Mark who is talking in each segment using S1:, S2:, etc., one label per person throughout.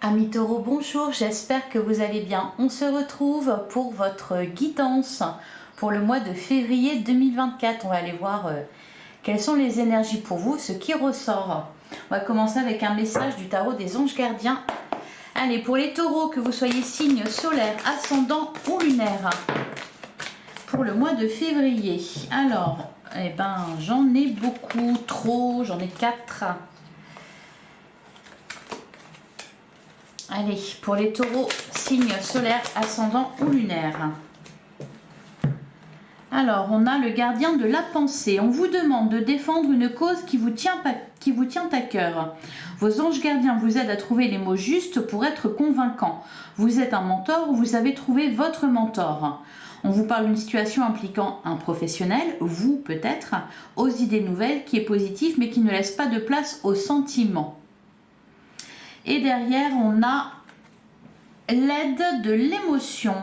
S1: Amis taureaux, bonjour, j'espère que vous allez bien. On se retrouve pour votre guidance pour le mois de février 2024. On va aller voir quelles sont les énergies pour vous, ce qui ressort. On va commencer avec un message du tarot des anges gardiens. Allez, pour les taureaux, que vous soyez signe solaire, ascendant ou lunaire, pour le mois de février. Alors, j'en ai beaucoup, trop, j'en ai 4. Allez, pour les taureaux, signe solaire, ascendant ou lunaire. Alors, on a le gardien de la pensée. On vous demande de défendre une cause qui vous tient à cœur. Vos anges gardiens vous aident à trouver les mots justes pour être convaincants. Vous êtes un mentor ou vous avez trouvé votre mentor. On vous parle d'une situation impliquant un professionnel, vous peut-être, aux idées nouvelles, qui est positive mais qui ne laisse pas de place aux sentiments. Et derrière, on a l'aide de l'émotion.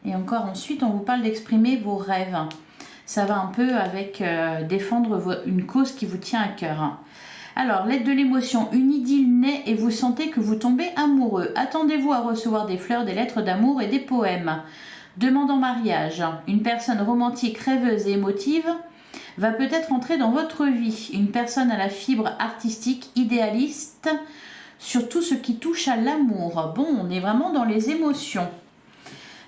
S1: Et encore ensuite, on vous parle d'exprimer vos rêves. Ça va un peu avec défendre une cause qui vous tient à cœur. Alors, l'aide de l'émotion, une idylle naît et vous sentez que vous tombez amoureux. Attendez-vous à recevoir des fleurs, des lettres d'amour et des poèmes. Demande en mariage. Une personne romantique, rêveuse et émotive va peut-être entrer dans votre vie. Une personne à la fibre artistique, idéaliste, sur tout ce qui touche à l'amour. Bon, on est vraiment dans les émotions.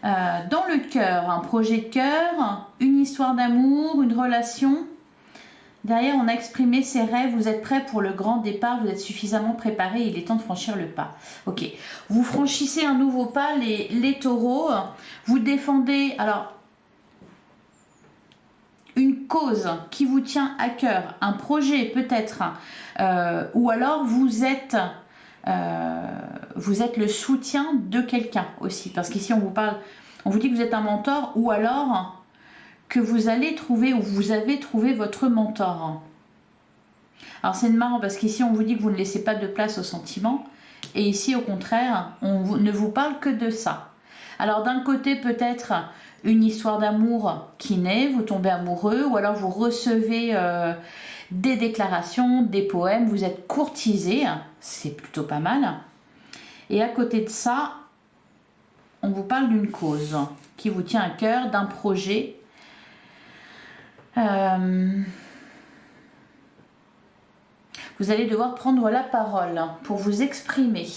S1: Dans le cœur, un projet de cœur, une histoire d'amour, une relation. Derrière, on a exprimé ses rêves, vous êtes prêt pour le grand départ, vous êtes suffisamment préparé, il est temps de franchir le pas. Ok, vous franchissez un nouveau pas, les taureaux, vous défendez, alors, une cause qui vous tient à cœur, un projet peut-être, ou alors vous êtes le soutien de quelqu'un aussi, parce qu'ici on vous dit que vous êtes un mentor, ou alors que vous allez trouver ou vous avez trouvé votre mentor. Alors c'est marrant parce qu'ici on vous dit que vous ne laissez pas de place aux sentiments, et ici au contraire on ne vous parle que de ça. Alors d'un côté peut-être une histoire d'amour qui naît, vous tombez amoureux, ou alors vous recevez des déclarations, des poèmes, vous êtes courtisé, c'est plutôt pas mal. Et à côté de ça, on vous parle d'une cause qui vous tient à cœur, d'un projet. Vous allez devoir prendre la parole pour vous exprimer.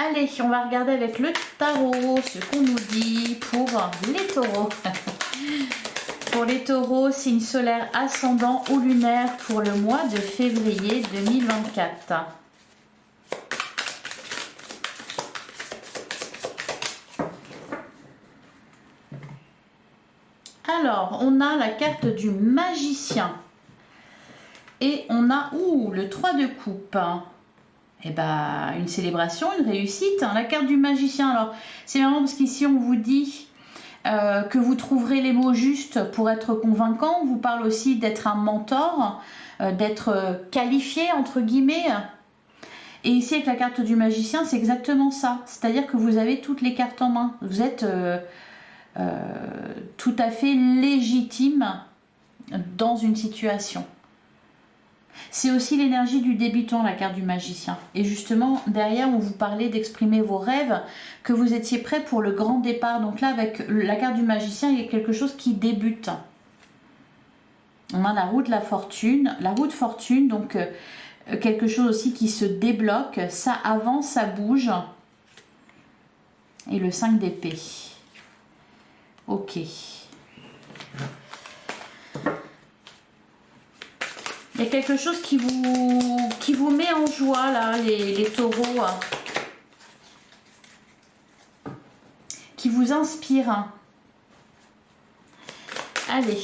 S1: Allez, on va regarder avec le tarot ce qu'on nous dit pour les taureaux. Pour les taureaux, signe solaire, ascendant ou lunaire pour le mois de février 2024. Alors, on a la carte du magicien. Et on a le 3 de coupe. Eh ben, une célébration, une réussite. La carte du magicien. Alors, c'est marrant parce qu'ici, on vous dit que vous trouverez les mots justes pour être convaincant. On vous parle aussi d'être un mentor, d'être qualifié, entre guillemets. Et ici, avec la carte du magicien, c'est exactement ça. C'est-à-dire que vous avez toutes les cartes en main. Vous êtes tout à fait légitime dans une situation. C'est aussi l'énergie du débutant, la carte du magicien. Et justement, derrière, on vous parlait d'exprimer vos rêves, que vous étiez prêt pour le grand départ. Donc là, avec la carte du magicien, il y a quelque chose qui débute. On a la roue de la fortune. La roue de fortune, donc quelque chose aussi qui se débloque. Ça avance, ça bouge. Et le 5 d'épée. Ok. Il y a quelque chose qui vous met en joie, là, les taureaux. Qui vous inspire. Allez.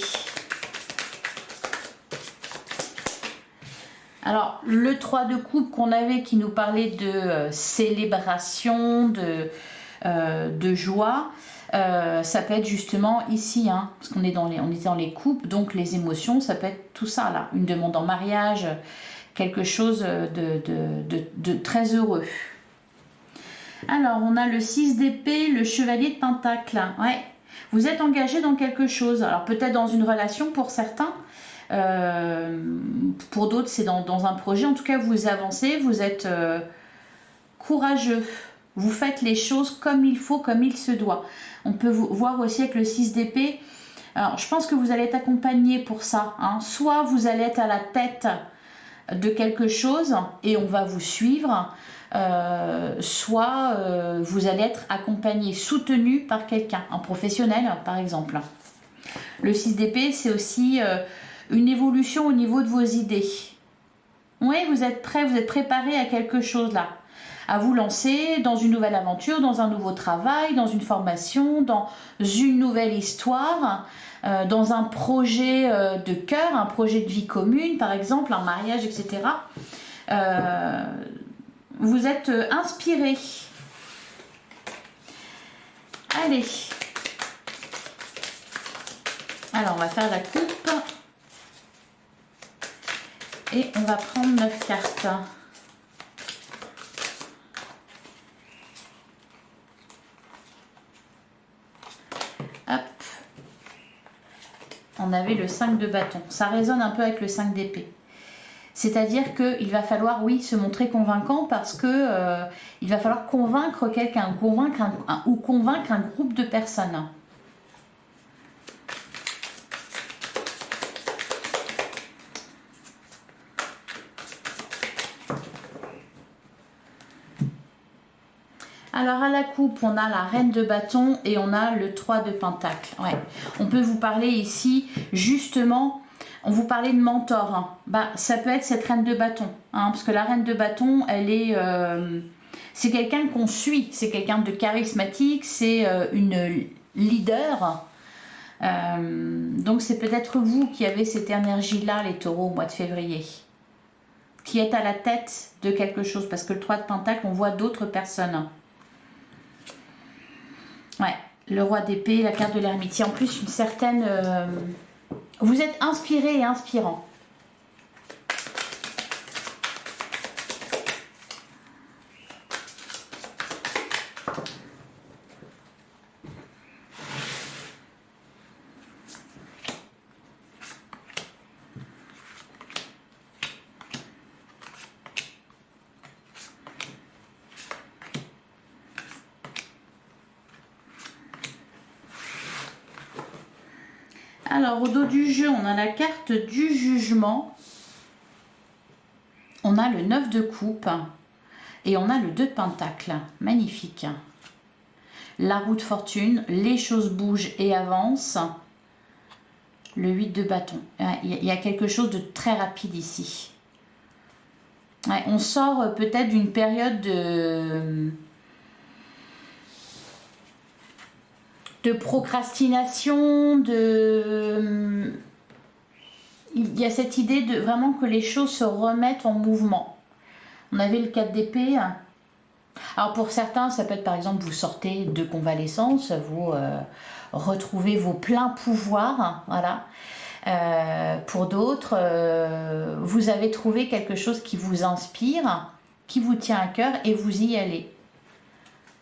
S1: Alors, le 3 de coupe qu'on avait qui nous parlait de célébration, de joie. Ça peut être justement ici, parce qu'on est dans les coupes, donc les émotions, ça peut être tout ça là, une demande en mariage, quelque chose de très heureux. Alors, on a le 6 d'épée, le chevalier de pentacle. Ouais, vous êtes engagé dans quelque chose, alors peut-être dans une relation pour certains, Pour d'autres, c'est dans un projet. En tout cas, vous avancez, vous êtes courageux. Vous faites les choses comme il faut, comme il se doit. On peut voir aussi avec le 6 d'épée. Alors, je pense que vous allez être accompagné pour ça. Hein. Soit vous allez être à la tête de quelque chose et on va vous suivre. Soit vous allez être accompagné, soutenu par quelqu'un, un professionnel par exemple. Le 6 d'épée, c'est aussi une évolution au niveau de vos idées. Oui, vous êtes prêt, vous êtes préparé à quelque chose là. À vous lancer dans une nouvelle aventure, dans un nouveau travail, dans une formation, dans une nouvelle histoire, dans un projet de cœur, un projet de vie commune par exemple, un mariage, etc. Vous êtes inspiré. Allez. Alors, on va faire la coupe. Et on va prendre 9 cartes. Hop. On avait le 5 de bâton. Ça résonne un peu avec le 5 d'épée. C'est-à-dire qu'il va falloir, oui, se montrer convaincant parce que il va falloir convaincre quelqu'un ou convaincre un groupe de personnes. Alors à la coupe, on a la reine de bâton et on a le 3 de pentacle. Ouais. On peut vous parler ici, justement, on vous parlait de mentor. Hein. Bah, ça peut être cette reine de bâton. Hein, parce que la reine de bâton, elle est... c'est quelqu'un qu'on suit. C'est quelqu'un de charismatique. C'est une leader. Donc c'est peut-être vous qui avez cette énergie-là, les taureaux, au mois de février. Qui êtes à la tête de quelque chose. Parce que le 3 de pentacle, on voit d'autres personnes. Ouais, le roi d'épée, la carte de l'ermitier. En plus, une certaine... vous êtes inspiré et inspirant. Alors, au dos du jeu, on a la carte du jugement. On a le 9 de coupe. Et on a le 2 de pentacle. Magnifique. La roue de fortune. Les choses bougent et avancent. Le 8 de bâton. Il y a quelque chose de très rapide ici. Ouais, on sort peut-être d'une période de procrastination, il y a cette idée de vraiment que les choses se remettent en mouvement. On avait le 4 d'épée. Alors pour certains, ça peut être par exemple, vous sortez de convalescence, vous retrouvez vos pleins pouvoirs, voilà. Pour d'autres, vous avez trouvé quelque chose qui vous inspire, qui vous tient à cœur et vous y allez.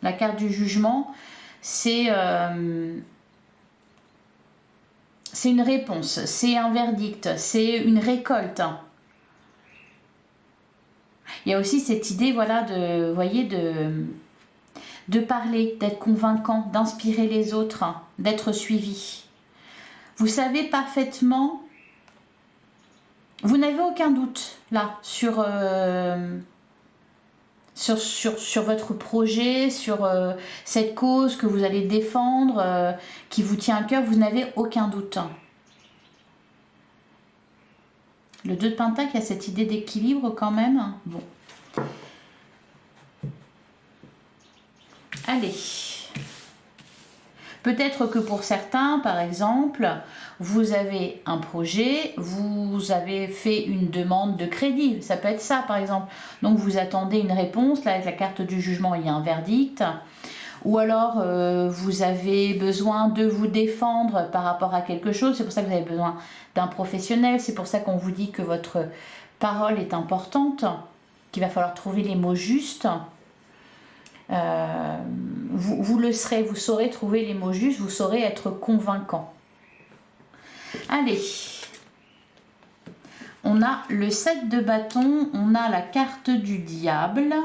S1: La carte du jugement, c'est une réponse, c'est un verdict, c'est une récolte. Il y a aussi cette idée, voilà, vous voyez, de parler, d'être convaincant, d'inspirer les autres, d'être suivi. Vous savez parfaitement, vous n'avez aucun doute là sur votre projet, sur cette cause que vous allez défendre, qui vous tient à cœur, vous n'avez aucun doute. Le 2 de pentacle, il y a cette idée d'équilibre quand même. Bon. Allez. Peut-être que pour certains, par exemple, vous avez un projet, vous avez fait une demande de crédit. Ça peut être ça, par exemple. Donc, vous attendez une réponse. Là, avec la carte du jugement, il y a un verdict. Ou alors, vous avez besoin de vous défendre par rapport à quelque chose. C'est pour ça que vous avez besoin d'un professionnel. C'est pour ça qu'on vous dit que votre parole est importante, qu'il va falloir trouver les mots justes. Vous le serez, vous saurez trouver les mots justes, vous saurez être convaincant. Allez, On a le 7 de bâton, on a la carte du diable,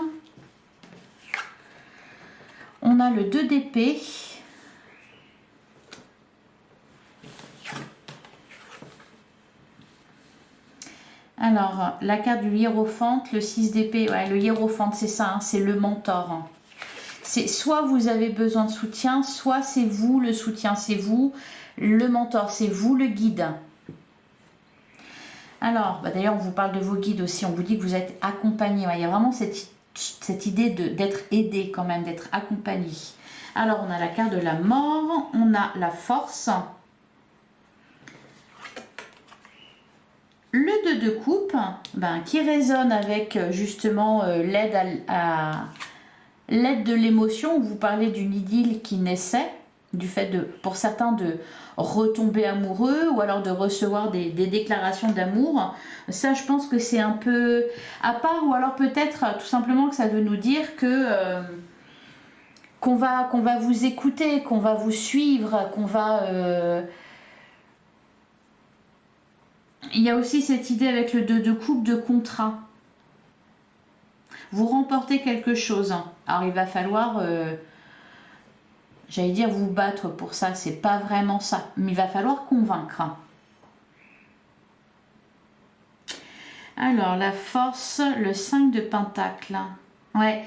S1: on a le 2 d'épée, alors la carte du hiérophante, le 6 d'épée, ouais, le hiérophante c'est ça, hein, c'est le mentor. Hein. C'est soit vous avez besoin de soutien, soit c'est vous le soutien, c'est vous le mentor, c'est vous le guide. Alors, bah d'ailleurs, on vous parle de vos guides aussi. On vous dit que vous êtes accompagné. Ouais, il y a vraiment cette idée d'être aidé quand même, d'être accompagné. Alors, on a la carte de la mort. On a la force. Le 2 de coupe, ben, qui résonne avec justement l'aide l'aide de l'émotion. Vous parlez d'une idylle qui naissait. Du fait de, pour certains, de retomber amoureux ou alors de recevoir des déclarations d'amour. Ça, je pense que c'est un peu à part, ou alors peut-être tout simplement que ça veut nous dire que qu'on va vous écouter, qu'on va vous suivre, qu'on va... Il y a aussi cette idée avec le 2 de coupe de contrat. Vous remportez quelque chose. Alors, il va falloir... j'allais dire vous battre pour ça, c'est pas vraiment ça, mais il va falloir convaincre. Alors, la force, le 5 de pentacle. Ouais,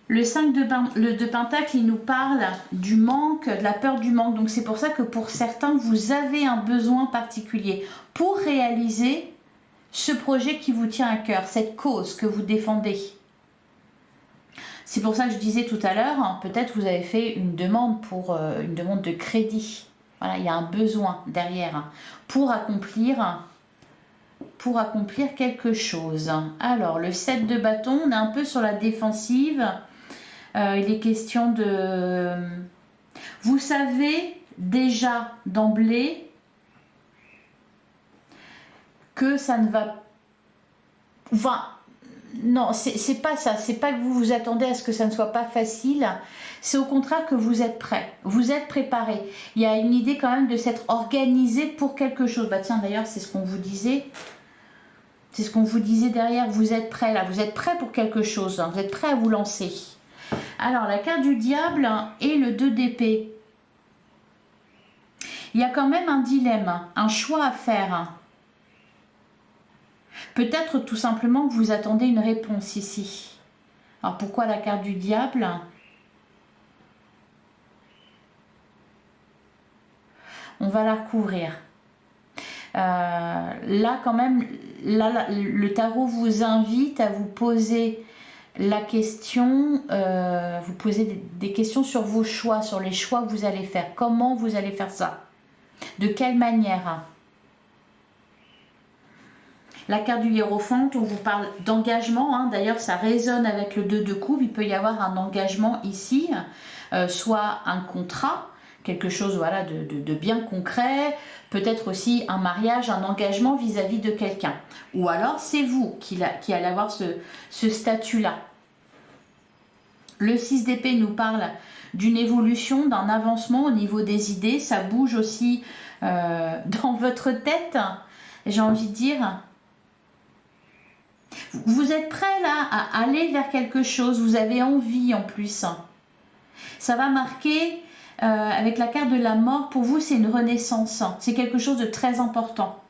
S1: le 5 de pentacle, il nous parle du manque, de la peur du manque. Donc, c'est pour ça que pour certains, vous avez un besoin particulier pour réaliser ce projet qui vous tient à cœur, cette cause que vous défendez. C'est pour ça que je disais tout à l'heure, hein, peut-être vous avez fait une demande pour une demande de crédit. Voilà, il y a un besoin derrière hein, pour accomplir quelque chose. Alors, le 7 de bâton, on est un peu sur la défensive. Il est question de... Vous savez déjà d'emblée que ça ne va... Enfin... Non, c'est pas ça. C'est pas que vous vous attendez à ce que ça ne soit pas facile. C'est au contraire que vous êtes prêt. Vous êtes préparé. Il y a une idée quand même de s'être organisé pour quelque chose. Bah tiens, d'ailleurs, c'est ce qu'on vous disait. C'est ce qu'on vous disait derrière. Vous êtes prêt là. Vous êtes prêt pour quelque chose. Vous êtes prêt à vous lancer. Alors, la carte du diable et le 2 d'épée. Il y a quand même un dilemme, un choix à faire. Peut-être tout simplement que vous attendez une réponse ici. Alors pourquoi la carte du diable? On va la recouvrir. Là quand même, là, le tarot vous invite à vous poser la question, vous posez des questions sur vos choix, sur les choix que vous allez faire. Comment vous allez faire ça? De quelle manière? La carte du hiérophante, on vous parle d'engagement. Hein. D'ailleurs, ça résonne avec le 2 de coupe. Il peut y avoir un engagement ici, soit un contrat, quelque chose voilà, de bien concret, peut-être aussi un mariage, un engagement vis-à-vis de quelqu'un. Ou alors, c'est vous qui allez avoir ce statut-là. Le 6 d'épée nous parle d'une évolution, d'un avancement au niveau des idées. Ça bouge aussi dans votre tête, j'ai envie de dire. Vous êtes prêt là à aller vers quelque chose, vous avez envie en plus. Ça va marquer, avec la carte de la mort, pour vous c'est une renaissance, c'est quelque chose de très important.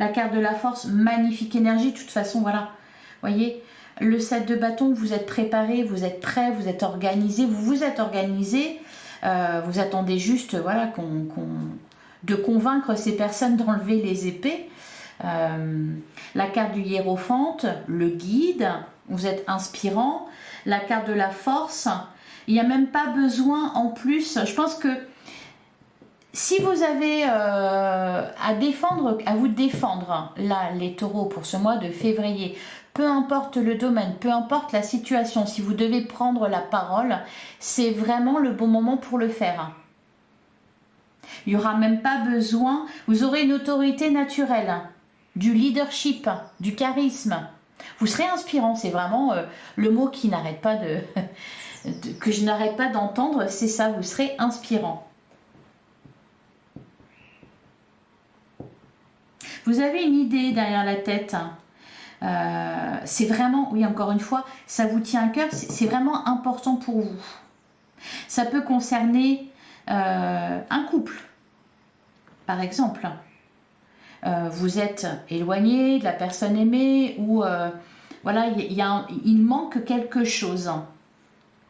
S1: La carte de la force, magnifique énergie, de toute façon voilà, voyez, le 7 de bâton, vous êtes préparé, vous êtes prêt, vous êtes organisé, vous êtes organisé, vous attendez juste voilà, de convaincre ces personnes d'enlever les épées. La carte du hiérophante, le guide, vous êtes inspirant. La carte de la force, il n'y a même pas besoin en plus. Je pense que si vous avez à vous défendre, là, les taureaux, pour ce mois de février, peu importe le domaine, peu importe la situation, si vous devez prendre la parole, c'est vraiment le bon moment pour le faire. Il n'y aura même pas besoin, vous aurez une autorité naturelle, du leadership, du charisme. Vous serez inspirant, c'est vraiment le mot qui n'arrête pas que je n'arrête pas d'entendre, c'est ça, vous serez inspirant. Vous avez une idée derrière la tête. C'est vraiment, oui, encore une fois, ça vous tient à cœur, c'est vraiment important pour vous. Ça peut concerner un couple, par exemple. Vous êtes éloigné de la personne aimée ou voilà, il manque quelque chose.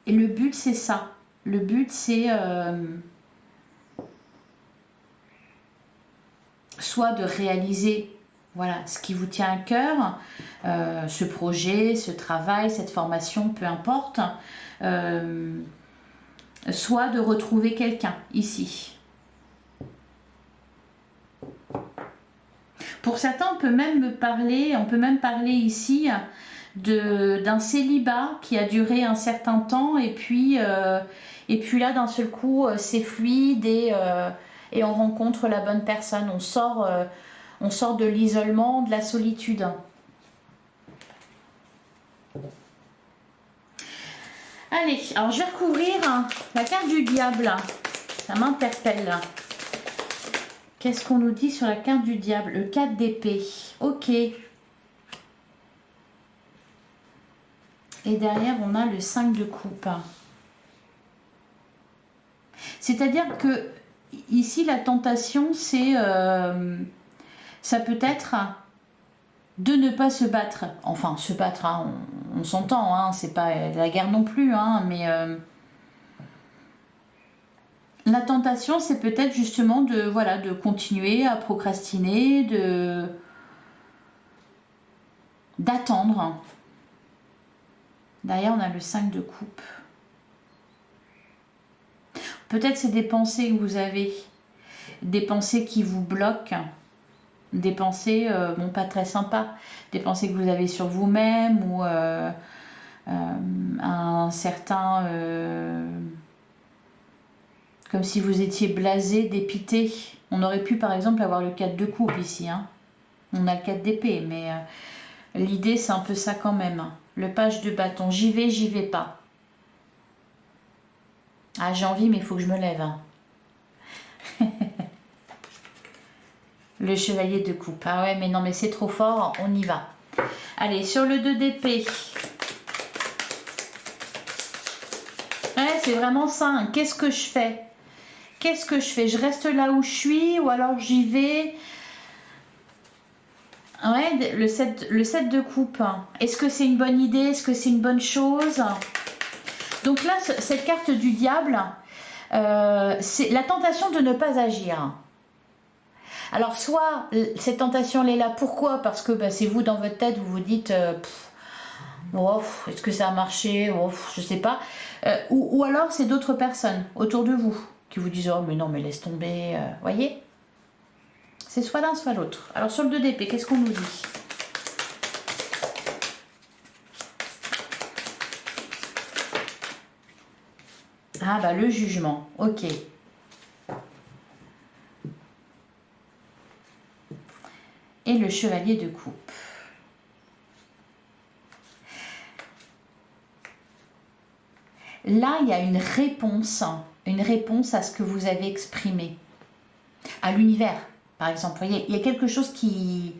S1: Et le but, c'est ça. Le but, c'est soit de réaliser voilà, ce qui vous tient à cœur, ce projet, ce travail, cette formation, peu importe, soit de retrouver quelqu'un ici. Pour certains, on peut même parler ici d'un célibat qui a duré un certain temps et puis là, d'un seul coup, c'est fluide et on rencontre la bonne personne. On sort de l'isolement, de la solitude. Allez, alors je vais recouvrir la carte du diable. Ça m'interpelle. Qu'est-ce qu'on nous dit sur la carte du diable? Le 4 d'épée. Ok. Et derrière, on a le 5 de coupe. C'est-à-dire que ici, la tentation, c'est... ça peut être de ne pas se battre. Enfin, se battre, hein, on s'entend, hein, c'est pas la guerre non plus, hein, mais... la tentation, c'est peut-être justement de continuer à procrastiner, d'attendre. Derrière, on a le 5 de coupe. Peut-être c'est des pensées que vous avez, des pensées qui vous bloquent, des pensées, bon, pas très sympas, des pensées que vous avez sur vous-même ou un certain... comme si vous étiez blasé, dépité. On aurait pu par exemple avoir le 4 de coupe ici. Hein. On a le 4 d'épée, mais l'idée c'est un peu ça quand même. Le page de bâton, j'y vais pas. Ah, j'ai envie, mais il faut que je me lève. Hein. Le chevalier de coupe. Ah ouais, mais non, mais c'est trop fort, on y va. Allez, sur le 2 d'épée. Ouais, c'est vraiment ça. Hein. Qu'est-ce que je fais? Qu'est-ce que je fais? Je reste là où je suis ou alors j'y vais? Ouais, le 7 de coupe. Est-ce que c'est une bonne idée? Est-ce que c'est une bonne chose? Donc là, cette carte du diable, c'est la tentation de ne pas agir. Alors soit cette tentation elle est là, pourquoi? Parce que c'est vous dans votre tête, vous vous dites oh, est-ce que ça a marché? Oh, je sais pas. Ou alors c'est d'autres personnes autour de vous qui vous disent oh mais non mais laisse tomber, voyez? C'est soit l'un soit l'autre. Alors sur le 2 d'épée, qu'est-ce qu'on nous dit? Ah bah le jugement, ok. Et le chevalier de coupe. Là, il y a une réponse à ce que vous avez exprimé, à l'univers, par exemple. Vous voyez, il y a quelque chose qui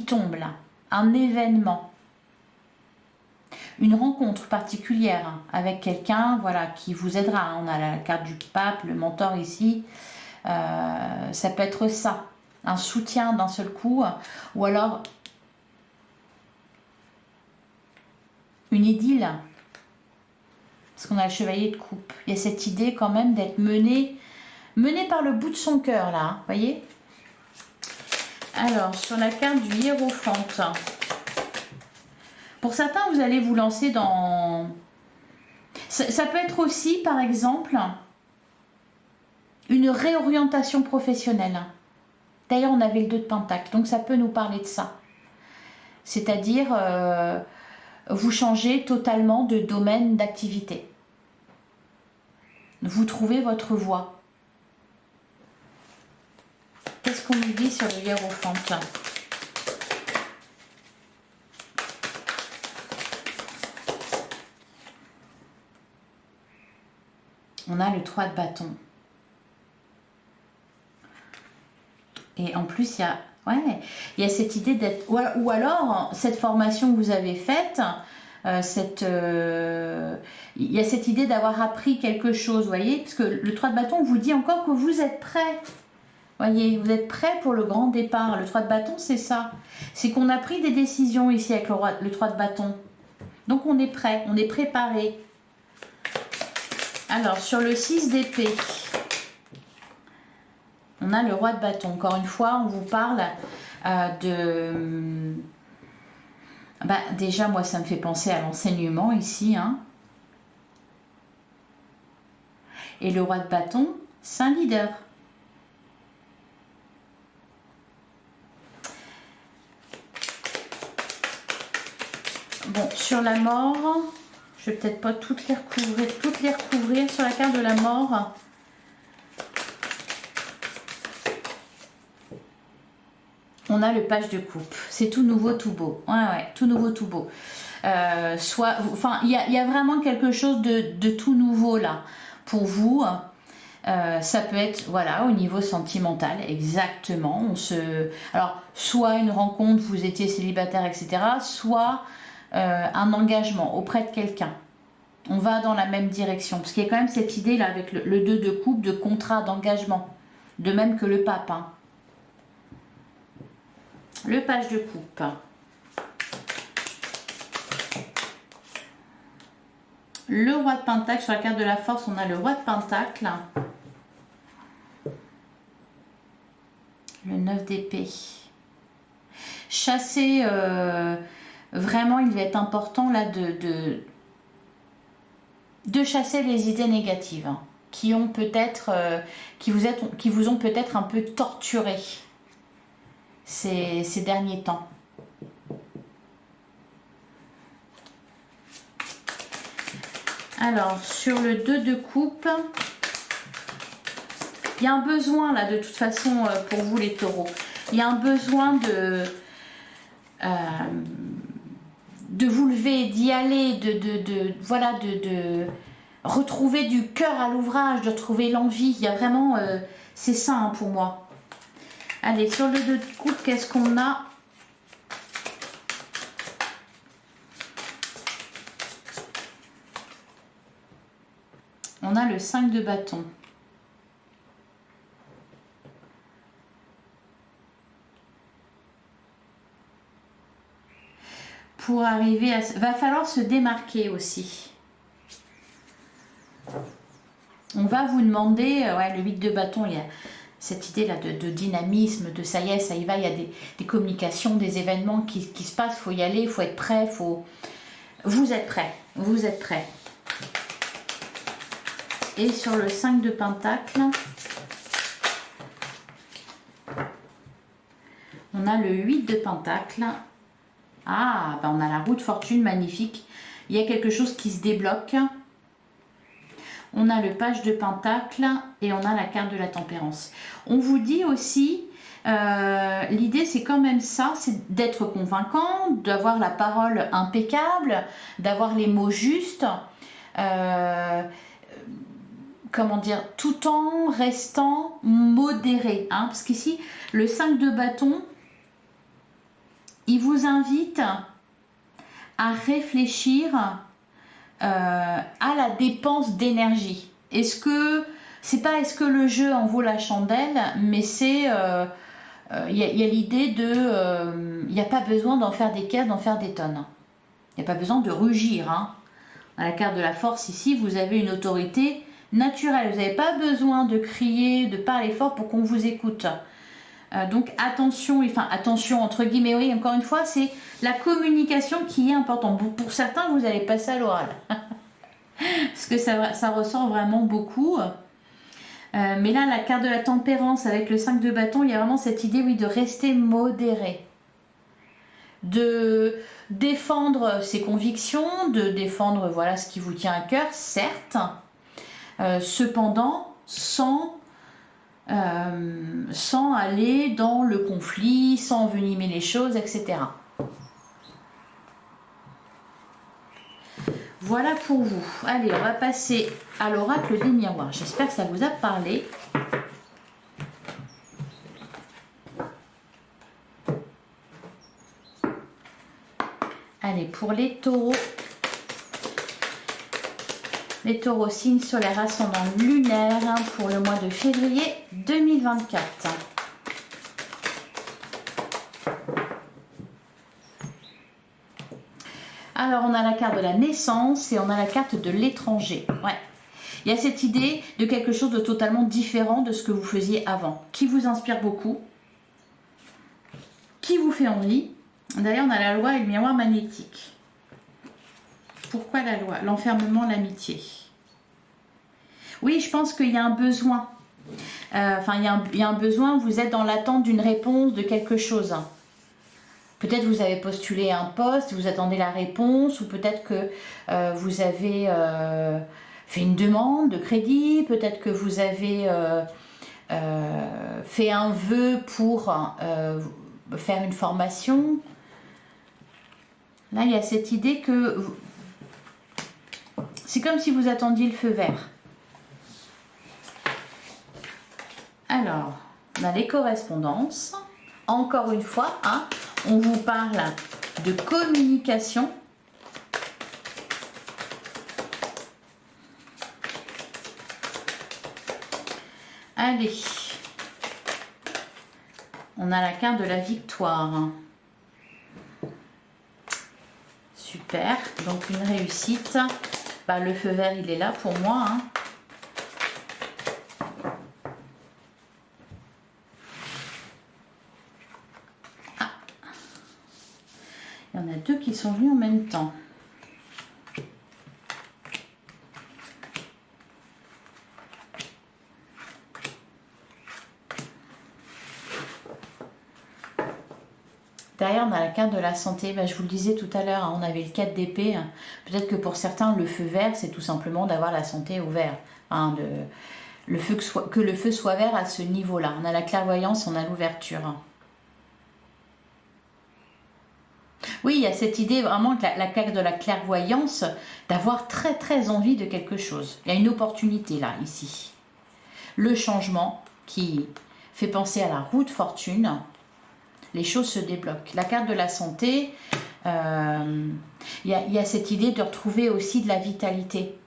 S1: tombe là, un événement, une rencontre particulière avec quelqu'un, voilà, qui vous aidera. On a la carte du pape, le mentor ici. Ça peut être ça, un soutien d'un seul coup, ou alors une idylle, parce qu'on a le chevalier de coupe. Il y a cette idée quand même d'être mené par le bout de son cœur là, vous voyez. Alors sur la carte du hiérophante, pour certains vous allez vous lancer dans... Ça peut être aussi par exemple une réorientation professionnelle. D'ailleurs, on avait le 2 de Pentacle, donc ça peut nous parler de ça. C'est-à-dire, vous changez totalement de domaine d'activité. Vous trouvez votre voie. Qu'est-ce qu'on nous dit sur le hiérophante? On a le 3 de bâton. Et en plus, ouais, il y a cette idée d'être... Ou alors, cette formation que vous avez faite, il y a cette idée d'avoir appris quelque chose, vous voyez, parce que le 3 de bâton vous dit encore que vous êtes prêt. Voyez, vous êtes prêt pour le grand départ. Le 3 de bâton, c'est ça. C'est qu'on a pris des décisions ici avec le 3 de bâton. Donc on est prêt, on est préparé. Alors, sur le 6 d'épée, on a le roi de bâton. Encore une fois, on vous parle de... déjà, moi, ça me fait penser à l'enseignement ici. Hein. Et le roi de bâton, c'est un leader. Bon, sur la mort, je vais peut-être pas toutes les recouvrir sur la carte de la mort. On a le page de coupe. C'est tout nouveau, tout beau. Ouais, tout nouveau, tout beau. Enfin, il y a vraiment quelque chose de tout nouveau là pour vous. Ça peut être, voilà, au niveau sentimental, exactement. Alors, soit une rencontre, vous étiez célibataire, etc. Soit un engagement auprès de quelqu'un. On va dans la même direction. Parce qu'il y a quand même cette idée là avec le 2 de coupe, de contrat, d'engagement. De même que le pape. Hein. Le page de coupe. Le roi de pentacle. Sur la carte de la force, on a le roi de pentacle. Le 9 d'épée. Chasser, vraiment, il va être important là de chasser les idées négatives hein, qui ont peut-être, qui vous ont peut-être un peu torturé ces derniers temps. Alors, sur le 2 de coupe, il y a un besoin là de toute façon pour vous les taureaux. Il y a un besoin de vous lever, d'y aller, de retrouver du cœur à l'ouvrage, de retrouver l'envie. Il y a vraiment, c'est ça hein, pour moi. Allez, sur le 2 de coupe, qu'est-ce qu'on a? On a le 5 de bâton. Pour arriver à... Va falloir se démarquer aussi. On va vous demander... ouais, le 8 de bâton, il y a cette idée là de dynamisme, de ça y est, ça y va, il y a des communications, des événements qui se passent, il faut y aller, il faut être prêt, vous êtes prêt, vous êtes prêt. Et sur le 5 de pentacle, on a le 8 de pentacle. Ah, ben on a la roue de fortune, magnifique. Il y a quelque chose qui se débloque. On a le page de pentacle et on a la carte de la tempérance. On vous dit aussi, l'idée c'est quand même ça, c'est d'être convaincant, d'avoir la parole impeccable, d'avoir les mots justes. Comment dire, tout en restant modéré. Hein, parce qu'ici, le 5 de bâton, il vous invite à réfléchir à la dépense d'énergie. Est-ce que le jeu en vaut la chandelle, mais c'est il y a l'idée de il n'y a pas besoin d'en faire des caisses, d'en faire des tonnes. Il n'y a pas besoin de rugir. Hein. À la carte de la force ici, vous avez une autorité naturelle. Vous n'avez pas besoin de crier, de parler fort pour qu'on vous écoute. Donc attention, enfin attention entre guillemets, oui, encore une fois, c'est la communication qui est importante. Pour certains, vous allez passer à l'oral. Parce que ça ressort vraiment beaucoup. Mais là, la carte de la tempérance avec le 5 de bâton, il y a vraiment cette idée, oui, de rester modéré. De défendre ses convictions, de défendre voilà, ce qui vous tient à cœur, certes. Cependant, sans aller dans le conflit, sans envenimer les choses, etc. Voilà pour vous. Allez, on va passer à l'oracle des miroirs. J'espère que ça vous a parlé. Allez, pour les taureaux. Les taureaux, signe solaire ascendant lunaire pour le mois de février 2024. Alors, on a la carte de la naissance et on a la carte de l'étranger. Ouais. Il y a cette idée de quelque chose de totalement différent de ce que vous faisiez avant, qui vous inspire beaucoup, qui vous fait envie. D'ailleurs, on a la loi et le miroir magnétique. Pourquoi la loi? L'enfermement, l'amitié. Oui, je pense qu'il y a un besoin. Il y a un besoin, vous êtes dans l'attente d'une réponse, de quelque chose. Peut-être vous avez postulé un poste, vous attendez la réponse, ou peut-être que vous avez fait une demande de crédit, peut-être que vous avez fait un vœu pour faire une formation. Là, il y a cette idée que c'est comme si vous attendiez le feu vert. Alors, on a les correspondances. Encore une fois, on vous parle de communication. Allez, on a la carte de la victoire. Super, donc une réussite. Bah, le feu vert, il est là pour moi. Il y en a deux qui sont venus en même temps. Derrière, on a la carte de la santé. Je vous le disais tout à l'heure, on avait le 4 d'épée. Peut-être que pour certains, le feu vert, c'est tout simplement d'avoir la santé au vert. Que le feu soit vert à ce niveau-là. On a la clairvoyance, on a l'ouverture. Oui, il y a cette idée vraiment que la carte de la clairvoyance, d'avoir très très envie de quelque chose. Il y a une opportunité là, ici. Le changement qui fait penser à la roue de fortune. Les choses se débloquent. La carte de la santé, il y a cette idée de retrouver aussi de la vitalité.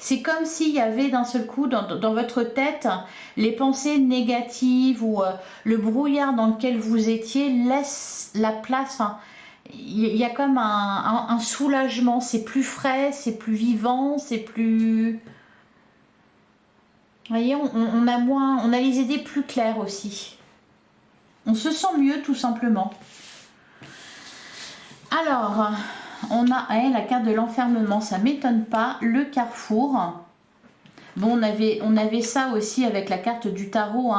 S1: C'est comme s'il y avait d'un seul coup dans votre tête les pensées négatives ou le brouillard dans lequel vous étiez laisse la place. Il y a comme un soulagement. C'est plus frais, c'est plus vivant, c'est plus... Vous voyez, on a les idées plus claires aussi. On se sent mieux tout simplement. Alors, on a la carte de l'enfermement, ça ne m'étonne pas. Le carrefour. Bon, on avait ça aussi avec la carte du tarot.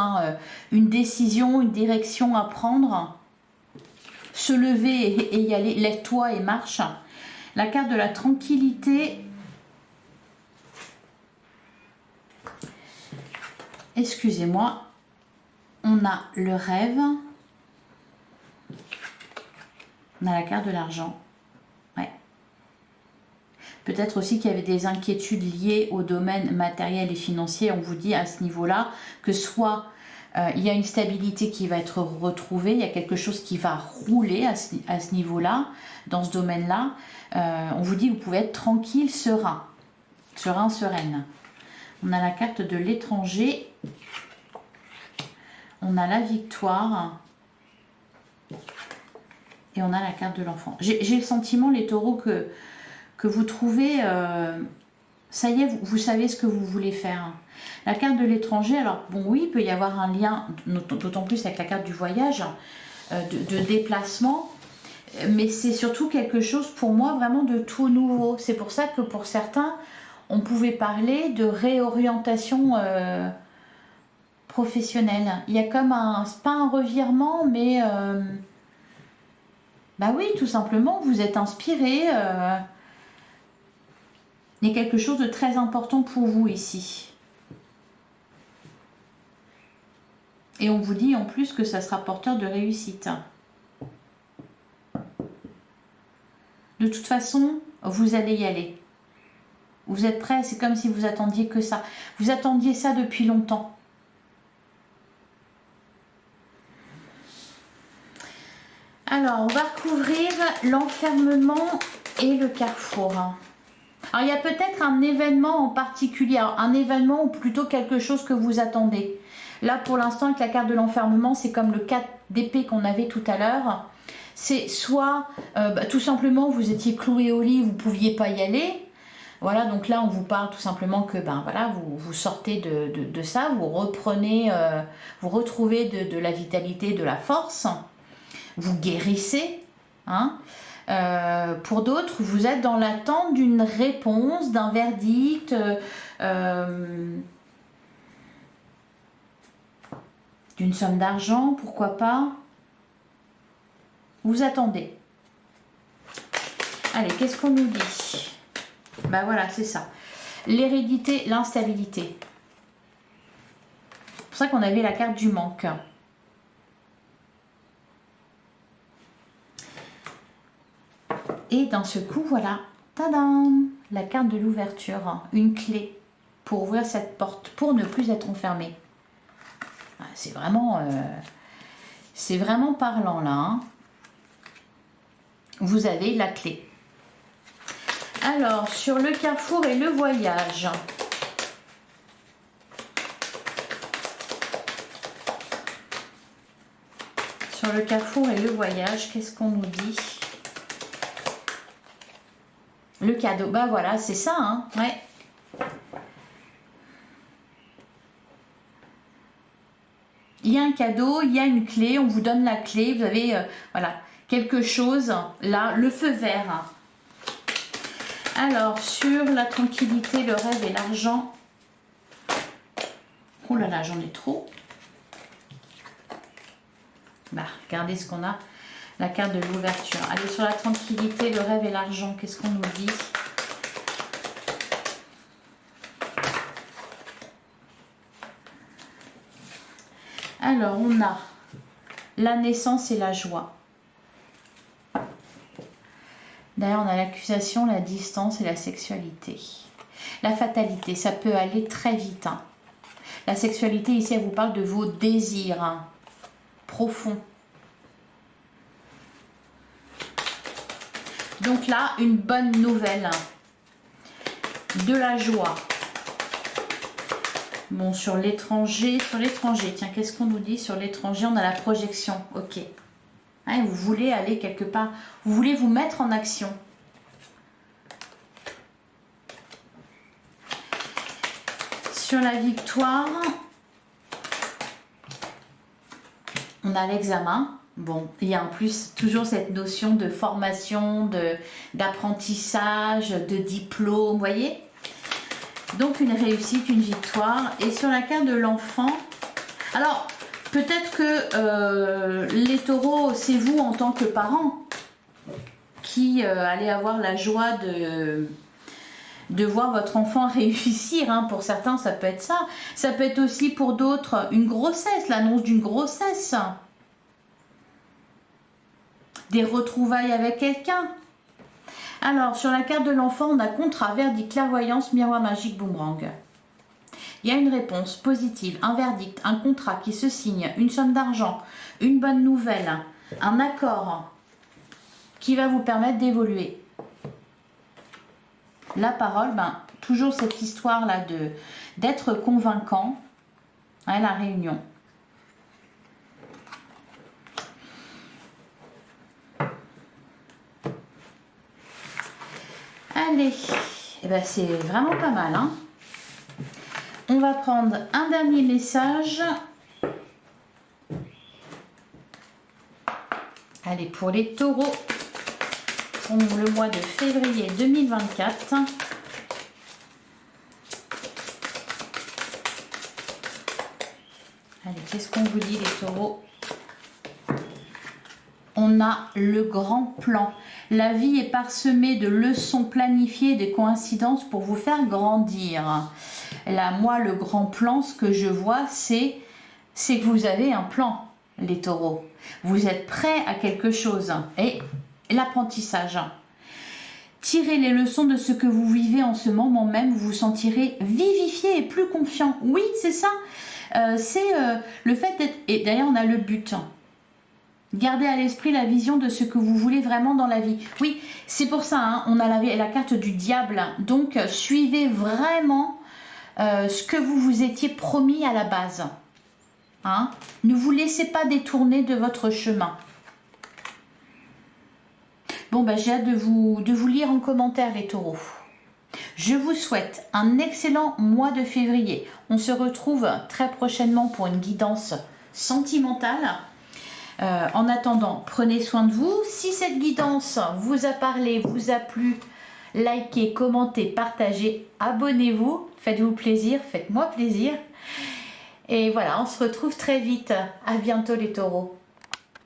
S1: Une décision, une direction à prendre. Se lever et y aller. Lève-toi et marche. La carte de la tranquillité. Excusez-moi. On a le rêve. On a la carte de l'argent. Ouais. Peut-être aussi qu'il y avait des inquiétudes liées au domaine matériel et financier. On vous dit à ce niveau-là que soit il y a une stabilité qui va être retrouvée, il y a quelque chose qui va rouler à ce niveau-là, dans ce domaine-là. On vous dit que vous pouvez être tranquille, serein. Serein, sereine. On a la carte de l'étranger. On a la victoire et on a la carte de l'enfant. J'ai le sentiment, les taureaux, que vous trouvez, ça y est, vous savez ce que vous voulez faire. La carte de l'étranger, alors bon oui, il peut y avoir un lien, d'autant plus avec la carte du voyage, de déplacement, mais c'est surtout quelque chose pour moi vraiment de tout nouveau. C'est pour ça que pour certains, on pouvait parler de réorientation professionnel. Il y a comme c'est pas un revirement, mais bah oui, tout simplement, vous êtes inspiré. Il y a quelque chose de très important pour vous ici. Et on vous dit en plus que ça sera porteur de réussite. De toute façon, vous allez y aller. Vous êtes prêts, c'est comme si vous attendiez que ça. Vous attendiez ça depuis longtemps. Alors, on va recouvrir l'enfermement et le carrefour. Alors, il y a peut-être un événement en particulier, alors, un événement ou plutôt quelque chose que vous attendez. Là, pour l'instant, avec la carte de l'enfermement, c'est comme le 4 d'épée qu'on avait tout à l'heure. C'est soit, tout simplement, vous étiez cloué au lit, vous ne pouviez pas y aller. Voilà, donc là, on vous parle tout simplement que, voilà, vous sortez de ça, vous reprenez, vous retrouvez de la vitalité, de la force. Vous guérissez, hein. Pour d'autres, vous êtes dans l'attente d'une réponse, d'un verdict, d'une somme d'argent, pourquoi pas. Vous attendez. Allez, qu'est-ce qu'on nous dit? Ben voilà, c'est ça. L'hérédité, l'instabilité. C'est pour ça qu'on avait la carte du manque. Et d'un seul coup, voilà, tadam, la carte de l'ouverture, une clé pour ouvrir cette porte, pour ne plus être enfermé. C'est vraiment parlant là. Hein. Vous avez la clé. Alors, sur le carrefour et le voyage. Sur le carrefour et le voyage, qu'est-ce qu'on nous dit? Le cadeau, bah voilà, c'est ça, hein, ouais. Il y a un cadeau, il y a une clé, on vous donne la clé, vous avez, voilà, quelque chose, là, le feu vert. Alors, sur la tranquillité, le rêve et l'argent. Oh là là, j'en ai trop. Bah, regardez ce qu'on a. La carte de l'ouverture. Allez, sur la tranquillité, le rêve et l'argent, qu'est-ce qu'on nous dit? Alors, on a la naissance et la joie. D'ailleurs, on a l'accusation, la distance et la sexualité. La fatalité, ça peut aller très vite. Hein. La sexualité, ici, elle vous parle de vos désirs hein, profonds. Donc là, une bonne nouvelle. De la joie. Bon, sur l'étranger, tiens, qu'est-ce qu'on nous dit sur l'étranger? On a la projection, ok. Hein, vous voulez aller quelque part, vous voulez vous mettre en action. Sur la victoire, on a l'examen. Bon, il y a en plus toujours cette notion de formation, d'apprentissage, de diplôme, vous voyez? Donc une réussite, une victoire. Et sur la carte de l'enfant, alors peut-être que les taureaux, c'est vous en tant que parents qui allez avoir la joie de voir votre enfant réussir. Hein. Pour certains, ça peut être ça. Ça peut être aussi pour d'autres une grossesse, l'annonce d'une grossesse. Des retrouvailles avec quelqu'un. Alors, sur la carte de l'enfant, on a contrat, verdict, clairvoyance, miroir magique, boomerang. Il y a une réponse positive, un verdict, un contrat qui se signe, une somme d'argent, une bonne nouvelle, un accord qui va vous permettre d'évoluer. La parole, toujours cette histoire-là d'être convaincant, hein, la réunion. Allez, eh ben c'est vraiment pas mal. Hein. On va prendre un dernier message. Allez, pour les taureaux, pour le mois de février 2024. Allez, qu'est-ce qu'on vous dit les taureaux? On a le grand plan. La vie est parsemée de leçons planifiées, des coïncidences pour vous faire grandir. Là, moi, le grand plan, ce que je vois, c'est que vous avez un plan, les taureaux. Vous êtes prêts à quelque chose. Et l'apprentissage. Tirez les leçons de ce que vous vivez en ce moment même. Vous vous sentirez vivifié et plus confiant. Oui, c'est ça. C'est le fait d'être... Et d'ailleurs, on a le but. Gardez à l'esprit la vision de ce que vous voulez vraiment dans la vie. Oui, c'est pour ça, hein, on a la carte du diable. Donc, suivez vraiment ce que vous vous étiez promis à la base. Hein? Ne vous laissez pas détourner de votre chemin. Bon, ben, j'ai hâte de vous lire en commentaire, les taureaux. Je vous souhaite un excellent mois de février. On se retrouve très prochainement pour une guidance sentimentale. En attendant, prenez soin de vous. Si cette guidance vous a parlé, vous a plu, likez, commentez, partagez, abonnez-vous. Faites-vous plaisir, faites-moi plaisir. Et voilà, on se retrouve très vite. À bientôt les taureaux.